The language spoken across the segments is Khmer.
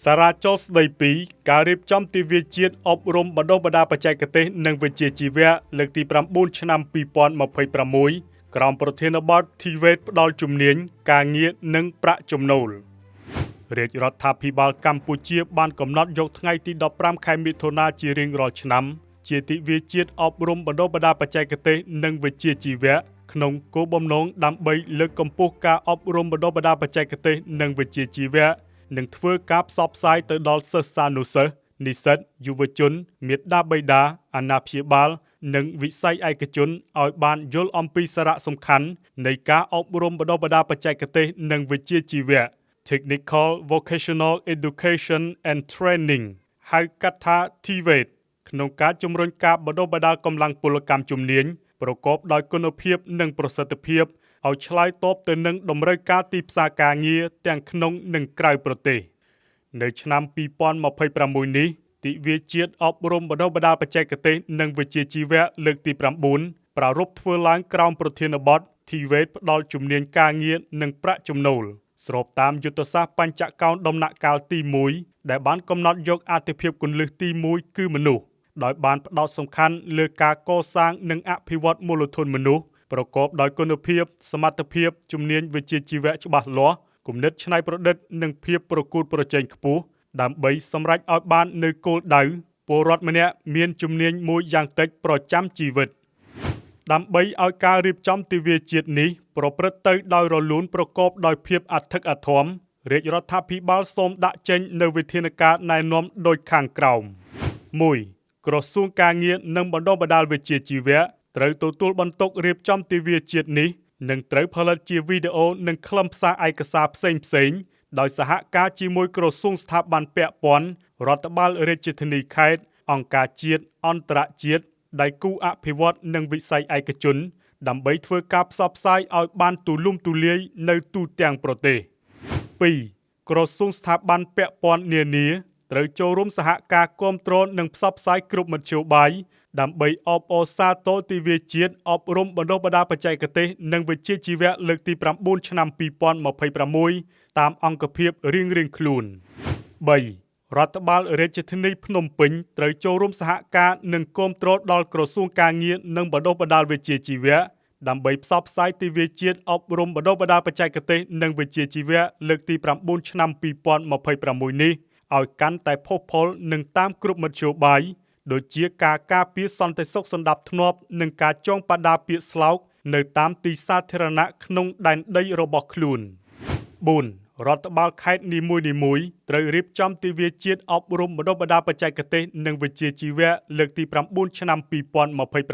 សារ៉ាចុលស្ដីពីការរៀបចំទិវាជាតិអប់រំបណ្ដុះបណ្ដាលបច្ចេកទេសនិងវិជ្ជាជីវៈលើកទី9ឆ្នាំ2026ក្រោមប្រធានបទ TVET ផ្ដល់ជំនាញការងារនិងប្រាក់ចំណូលរាជរដ្ឋាភិបាលកម្ពុជាបានកំណត់យកថ្ងៃទី15ខែមិថុនាជារៀងរាល់ឆ្នាំជាទិវាជាតិអប់រំបណ្ដុះបណ្ដាលបច្ចេកទេសនិងវិជ្ជាជីវៈក្នុងគោលបំណងដើម្បីលើកកម្ពស់ការអប់រំបណ្ដុះបណ្ដាលបច្ចេកទេសនិងវិជ្ជាជីវៈនិងធ្វើការផ្សព្វផ្សាយទៅដល់សិស្សានុសិស្សនិស្សិតយុវជនមាតាបិតាអាណាព្យាបាលនិងវិស័យឯកជនឲ្យបានយល់អំពីសារៈសំខាន់នៃការអប់រំបណ្ដុះបណ្ដាលបច្ចេកទេសនិងវិជ្ជាជីវៈ Technical Vocational Education and Training ហៅកាត់ថា TVET ក្នុងការជំរុញការបណ្ដុះបណ្ដាលកម្លាំងពលកម្មជំនាញប្រកបដោយគុណភាពនិងប្រសិទ្ធភាពឲ្យឆ្លើយតបទៅនឹងតម្រូវការទីផ្សារការងារទាំងក្នុងនិងក្រៅប្រទេសនៅឆ្នាំ2026នេះទិវាជាតិអប់រំបណ្ដុះបណ្ដាលបច្ចេកទេសនិងវិជ្ជាជីវៈលើកទី9ប្រារព្ធធ្វើឡើងក្រោមប្រធានបទ TVET ផ្ដល់ជំនាញការងារនិងប្រាក់ចំណូលស្របតាមយុទ្ធសាស្ត្របញ្ចកោណដំណាក់កាលទី1ដែលបានកំណត់យកអាទិភាពគន្លឹះទី1គឺមនុស្សដោយបានផ្ដោតសំខាន់លើការកសាងនិងអភិវឌ្ឍមូលធនមនុស្សប្រកបដោយគុណភាពសមត្ថភាពជំនាញវិជ្ជាជីវៈច្បាស់លាស់គំនិតច្នៃប្រឌិតនិងភាពប្រកួតប្រជែងខ្ពស់ដើម្បីសម្រេចឲ្យបាននូវគោលដៅពលរដ្ឋម្នាក់មានជំនាញមួយយ៉ាងតិចប្រចាំជីវិតដើម្បីឲ្យការរៀបចំទិវាជាតិនេះប្រព្រឹត្តទៅដោយរលូនប្រកបដោយភាពអធិកអធមរាជរដ្ឋាភិបាលសូមដាក់ចេញនូវវិធានការណែនាំដូចខាងក្រោម 1. ក្រសួងការងារនិងបណ្ដុះបណ្ដាលវិជ្ជាជីវៈត្រូវទទួលបន្ទុករៀបចំទិវាជាតិនេះនិងត្រូវផលិតជាវីដេអូនិងខ្លឹមសារឯកសារផ្សេងៗដោយសហការជាមួយក្រសួងស្ថាប័នពាក់ព័ន្ធរដ្ឋបាលរាជធានីខេត្តអង្គការជាតិអន្តរជាតិដៃគូអភិវឌ្ឍន៍និងវិស័យឯកជនដើម្បីធ្វើការផ្សព្វផ្សាយឲ្យបានទូលំទូលាយនៅទូទាំងប្រទេស 2. ក្រសួងស្ថាប័នពាក់ព័ន្ធនានាត្រូវចូលរួមសហការគាំទ្រនិងផ្សព្វផ្សាយគ្រប់មធ្យោបាយដើម្បីអបអរសាទរទិវាជាតិអប់រំបណ្ដុះបណ្ដាលបច្ចេកទេសនិងវិជ្ជាជីវៈលើកទី9ឆ្នាំ2026តាមអង្គភាពរៀងៗខ្លួន 3. រដ្ឋបាលរាជធានីភ្នំពេញត្រូវចូលរួមសហការនិងគាំទ្រដល់ក្រសួងការងារនិងបណ្ដុះបណ្ដាលវិជ្ជាជីវៈដើម្បីផ្សព្វផ្សាយទិវាជាតិអប់រំបណ្ដុះបណ្ដាលបច្ចេកទេសនិងវិជ្ជាជីវៈលើកទី9ឆ្នាំ2026នេះឲ្យកាន់តែផុសផុលនិងតាមគ្រប់មធ្យោបាយដូចជាការការពារសន្តិសុខសណ្ដាប់ធ្នាប់និងការចងបដាពាក្យស្លោកនៅតាមទីសាធារណៈក្នុងដែនដីរបស់ខ្លួន 4. រដ្ឋបាលខេត្តនីមួយៗត្រូវរៀបចំទិវាជាតិអប់រំបណ្ដុះបណ្ដាលបច្ចេកទេសនិងវិជ្ជាជីវៈលើកទី9ឆ្នាំ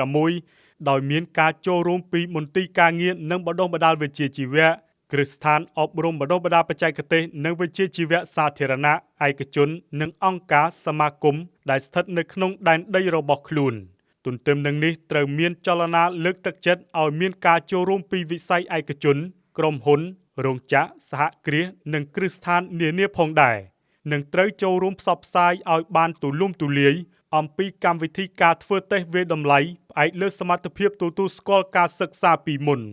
2026ដោយមានការចូលរួមពីមន្ទីរការងារនិងបណ្ដុះបណ្ដាលវិជ្ជាជីវៈគ្រឹះស្ថានអប់រំបណ្ដុះបណ្ដាលបច្ចេកទេសនិងវិជ្ជាជីវៈសាធារណៈឯកជននិងអង្គការសមាគមដែលស្ថិតនៅក្នុងដែនដីរបស់ខ្លួនទន្ទឹមនឹងនេះត្រូវមានចលនាលើកទឹកចិត្តឲ្យមានការចូលរួមពីវិស័យឯកជនក្រុមហ៊ុនរោងចក្រសហគ្រាសនិងគ្រឹះស្ថាននានាផងដែរនិងត្រូវចូលរួមផ្សព្វផ្សាយឲ្យបានទូលំទូលាយអំពីកម្មវិធីការធ្វើតេស្តវាយតម្លៃផ្អែកលើសមត្ថភាពទទួលស្គាល់ការសិក្សាពីមុន 5.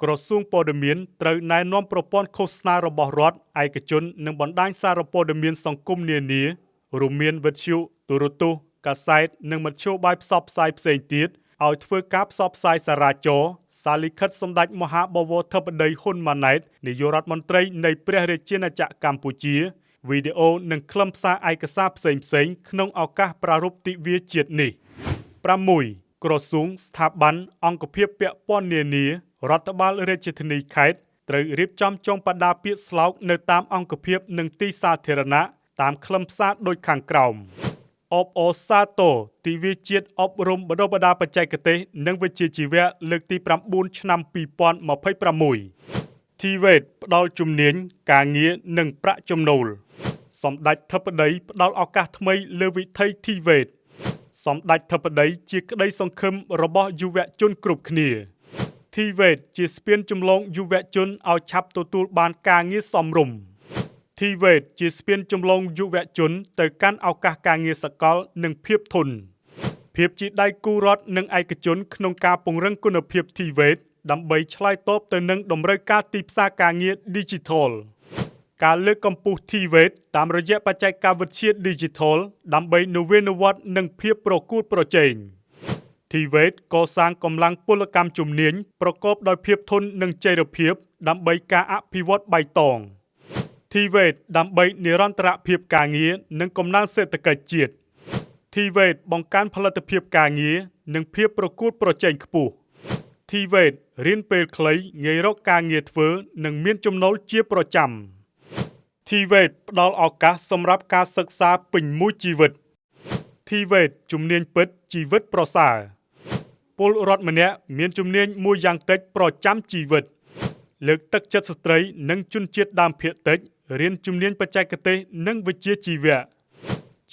ក្រសួងព័ត៌មានត្រូវណែនាំប្រព័ន្ធឃោសនារបស់រដ្ឋឯកជននិងបណ្ដាញសារព័ត៌មានសង្គមនានារួមមានវិទ្យុទូរទស្សន៍កាសែតនិងមធ្យោបាយផ្សព្វផ្សាយផ្សេងទៀតឲ្យធ្វើការផ្សព្វផ្សាយសារចរណ៍សារលិខិតសម្ដេចមហាបវរធិបតីហ៊ុនម៉ាណែតនាយករដ្ឋមន្ត្រីនៃព្រះរាជាណាចក្រកម្ពុជាវីដេអូនិងខ្លឹមសារឯកសារផ្សេងៗក្នុងឱកាសប្រារព្ធទិវាជាតិនេះ 6. ក្រសួងស្ថាប័នអង្គភាពពាក់ព័ន្ធនានារដ្ឋបាលរាជធានីខេត្តត្រូវរៀបចំចុងបដាពាក្យស្លោកនៅតាមអង្គភាពនិងទីសាធារណៈតាមខ្លឹមសារដូចខាងក្រោមអបអរសាទរទិវាជាតិអប់រំបណ្ដុះបណ្ដាលបច្ចេកទេសនិងវិជ្ជាជីវៈលើកទី9ឆ្នាំ2026 TVET ផ្ដល់ជំនាញការងារនិងប្រាក់ចំណូលសម្ដេចធិបតីផ្ដល់ឱកាសថ្មីលើវិថី TVET សម្ដេចធិបតីជាក្តីសង្ឃឹមរបស់យុវជនគ្រប់គ្នា TVET ជាស្ពានចម្លងយុវជនឲ្យឆាប់ទទួលបានការងារសមរម្យ TVET ជាស្ពានចម្លងយុវជនទៅកាន់ឱកាសការងារសកលនិងភាពធន់ភាពជាដៃគូរដ្ឋនិងឯកជនក្នុងការពង្រឹងគុណភាព TVET ដើម្បីឆ្លើយតបទៅនឹងតម្រូវការទីផ្សារការងារ Digital ការលើកកម្ពស់ TVET តាមរយៈបច្ចេកវិទ្យា Digital ដើម្បីនវានុវត្តន៍និងភាពប្រកួតប្រជែង TVET កសាងកម្លាំងពលកម្មជំនាញប្រកបដោយភាពធន់និងចីរភាពដើម្បីការអភិវឌ្ឍបៃតង TVET ដើម្បីនិរន្តរភាពការងារនិងកំណើនសេដ្ឋកិច្ចជាតិ TVET បង្កើនផលិតភាពការងារនិងភាពប្រកួតប្រជែងខ្ពស់ TVET រៀនពេលខ្លីងាយរកការងារធ្វើនិងមានចំណូលជាប្រចាំ TVET ផ្ដល់ឱកាសសម្រាប់ការសិក្សាពេញមួយជីវិត TVET ជំនាញពិតជីវិតប្រសើរពលរដ្ឋម្នាក់មានជំនាញមួយយ៉ាងតិចប្រចាំជីវិតលើកទឹកចិត្តស្ត្រីនិងជនជាតិដើមភាគតិចរៀនជំនាញបច្ចេកទេសនិងវិជ្ជាជីវៈ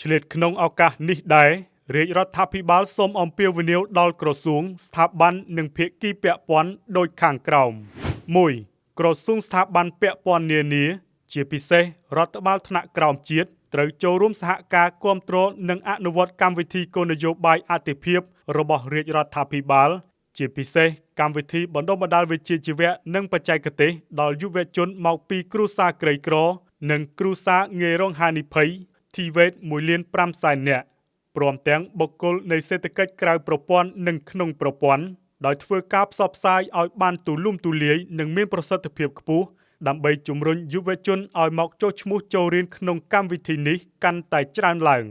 ឆ្លៀតក្នុងឱកាសនេះដែររាជរដ្ឋាភិបាលសូមអំពាវនាវដល់ក្រសួងស្ថាប័ននិងភាគីពាក់ព័ន្ធដូចខាងក្រោម 1. ក្រសួងស្ថាប័នពាក់ព័ន្ធនានាជាពិសេសរដ្ឋបាលថ្នាក់ក្រោមជាតិត្រូវចូលរួមសហការគាំទ្រនិងអនុវត្តកម្មវិធីគោលនយោបាយអាទិភាពរបស់រាជរដ្ឋាភិបាលជាពិសេសកម្មវិធីបណ្ដុះបណ្ដាលវិជ្ជាជីវៈនិងបច្ចេកទេសដល់យុវជនមកពីគ្រួសារក្រីក្រនិងគ្រួសារងាយរងហានិភ័យ TVET 1.5 លាននាក់ព្រមទាំងបុគ្គលនៃសេដ្ឋកិច្ចក្រៅប្រព័ន្ធនិងក្នុងប្រព័ន្ធដោយធ្វើការផ្សព្វផ្សាយឲ្យបានទូលំទូលាយនិងមានប្រសិទ្ធភាពខ្ពស់ដើម្បីជំរុញយុវជនឲ្យមកចុះឈ្មោះចូលរៀនក្នុងកម្មវិធីនេះកាន់តែច្រើនឡើង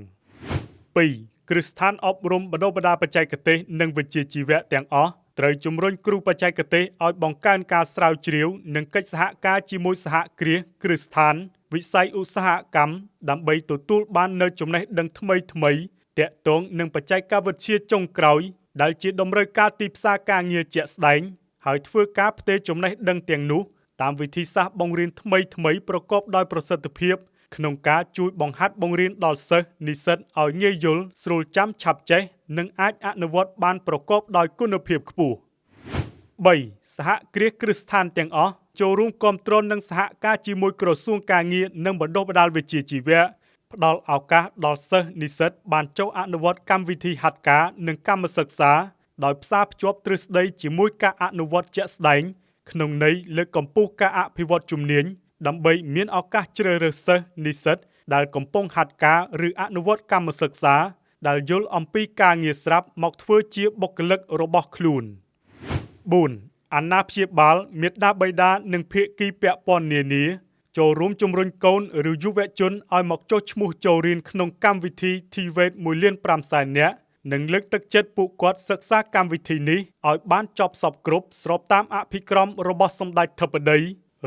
2. គ្រឹះស្ថានអប់រំបណ្ដុះបណ្ដាលបច្ចេកទេសនិងវិជ្ជាជីវៈទាំងអស់ត្រូវជំរុញគ្រូបច្ចេកទេសឲ្យបង្កើនការស្រាវជ្រាវនិងកិច្ចសហការជាមួយសហគ្រាសគ្រឹះស្ថានវិស័យឧស្សាហកម្មដើម្បីទទួលបាននូវចំណេះដឹងថ្មីៗទាក់ទងនឹងបច្ចេកវិទ្យាចុងក្រោយដែលជាតម្រូវការទីផ្សារការងារជាក់ស្ដែងហើយធ្វើការផ្ទេរចំណេះដឹងទាំងនោះតាមវិធីសាស្ត្របង្រៀនថ្មីៗប្រកបដោយប្រសិទ្ធភាពក្នុងការជួយបង្ហាត់បង្រៀនដល់សិស្សនិស្សិតឲ្យងាយយល់ស្រួលចាំឆាប់ចេះនិងអាចអនុវត្តបានប្រកបដោយគុណភាពខ្ពស់ 3. សហគ្រាសគ្រឹះស្ថានទាំងអស់ចូលរួមគាំទ្រនិងសហការជាមួយក្រសួងការងារនិងបណ្ដុះបណ្ដាលវិជ្ជាជីវៈផ្ដល់ឱកាសដល់សិស្សនិស្សិតបានចុះអនុវត្តកម្មវិធីហាត់ការនិងកម្មសិក្សាដោយផ្សារភ្ជាប់ទ្រឹស្ដីជាមួយការអនុវត្តជាក់ស្ដែងក្នុងន័យលើកកម្ពស់ការអភិវឌ្ឍជំនាញដើម្បីមានឱកាសជ្រើសរើសសិស្សនិស្សិតដែលកំពុងហាត់ការឬអនុវត្តកម្មសិក្សាដែលយល់អំពីការងារស្រាប់មកធ្វើជាបុគ្គលិករបស់ខ្លួន 4. អាណាព្យាបាលមាតាបិតានិងភាគីពាក់ព័ន្ធនានាចូលរួមជំរុញកូនឬយុវជនឲ្យមកចុះឈ្មោះចូលរៀនក្នុងកម្មវិធី TVET 1.5 លាននាក់និងលើកទឹកចិត្តពួកគាត់សិក្សាកម្មវិធីនេះឲ្យបានចប់សពគ្រប់ស្របតាមអភិក្រមរបស់សម្ដេចធិបតី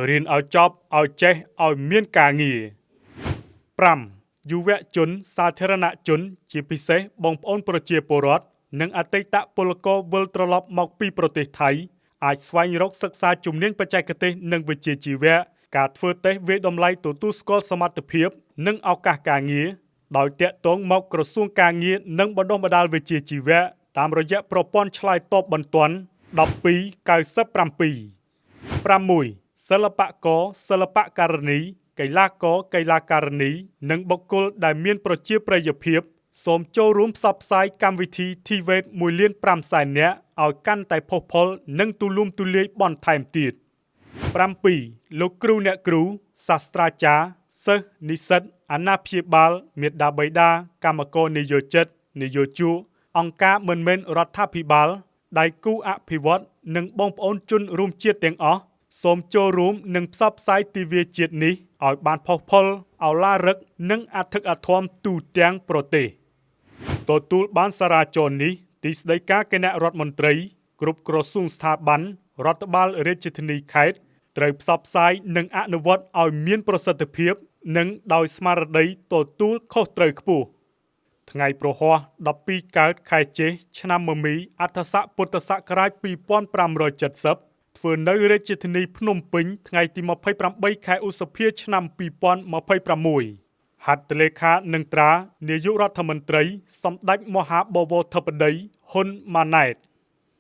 រៀនឲ្យចប់ឲ្យចេះឲ្យមានការងារ 5. យុវជនសាធារណជនជាពិសេសបងប្អូនប្រជាពលរដ្ឋនិងអតីតពលករវិលត្រឡប់មកពីប្រទេសថៃអាចស្វែងរកសិក្សាជំនាញបច្ចេកទេសនិងវិជ្ជាជីវៈការធ្វើតេស្តវាយតម្លៃទទួលស្គាល់សមត្ថភាពនិងឱកាសការងារដោយតាក់ទងមកក្រសួងការងារនិងបណ្ដុះបណ្ដាលវិជ្ជាជីវៈតាមរយៈប្រព័ន្ធឆ្លើយតបបន្ទាន់1297 6. សិល្បករសិល្បករនីកីឡាករកីឡាករនីនិងបុគ្គលដែលមានប្រជាប្រិយភាពសូមចូលរួមផ្សព្វផ្សាយកម្មវិធី TVET 1.5 លាននាក់ឲ្យកាន់តែផុសផុលនិងទូលំទូលាយបន្ថែមទៀត 7. លោកគ្រូអ្នកគ្រូសាស្ត្រាចារ្យសិស្សនិស្សិតអាណាព្យាបាលមាតាបិតាកម្មករនិយោជិតនយោជកអង្គការមិនមែនរដ្ឋាភិបាលដៃគូអភិវឌ្ឍនិងបងប្អូនជនរួមជាតិទាំងអស់សូមចូលរួមនិងផ្សព្វផ្សាយទិវាជាតិនេះឲ្យបានផុសផុលឱឡារិកនិងអធិកអធមទូទាំងប្រទេសទទួលបានសារចរណ៍នេះទីស្តីការគណៈរដ្ឋមន្ត្រីគ្រប់ក្រសួងស្ថាប័នរដ្ឋបាលរាជធានីខេត្តត្រូវផ្សព្វផ្សាយនិងអនុវត្តឲ្យមានប្រសិទ្ធភាពនិងដោយស្មារតីទទួលខុសត្រូវខ្ពស់ថ្ងៃប្រហ័ស12កើតខែចេសឆ្នាំមមីអដ្ឋស័កពុទ្ធសករាជ2570ធ្វើនៅរាជធានីភ្នំពេញថ្ងៃទី28ខែឧសភាឆ្នាំ2026ហត្ថលេខានិងត្រានាយករដ្ឋមន្ត្រីសម្ដេចមហាបវរធិបតីហ៊ុនម៉ាណែត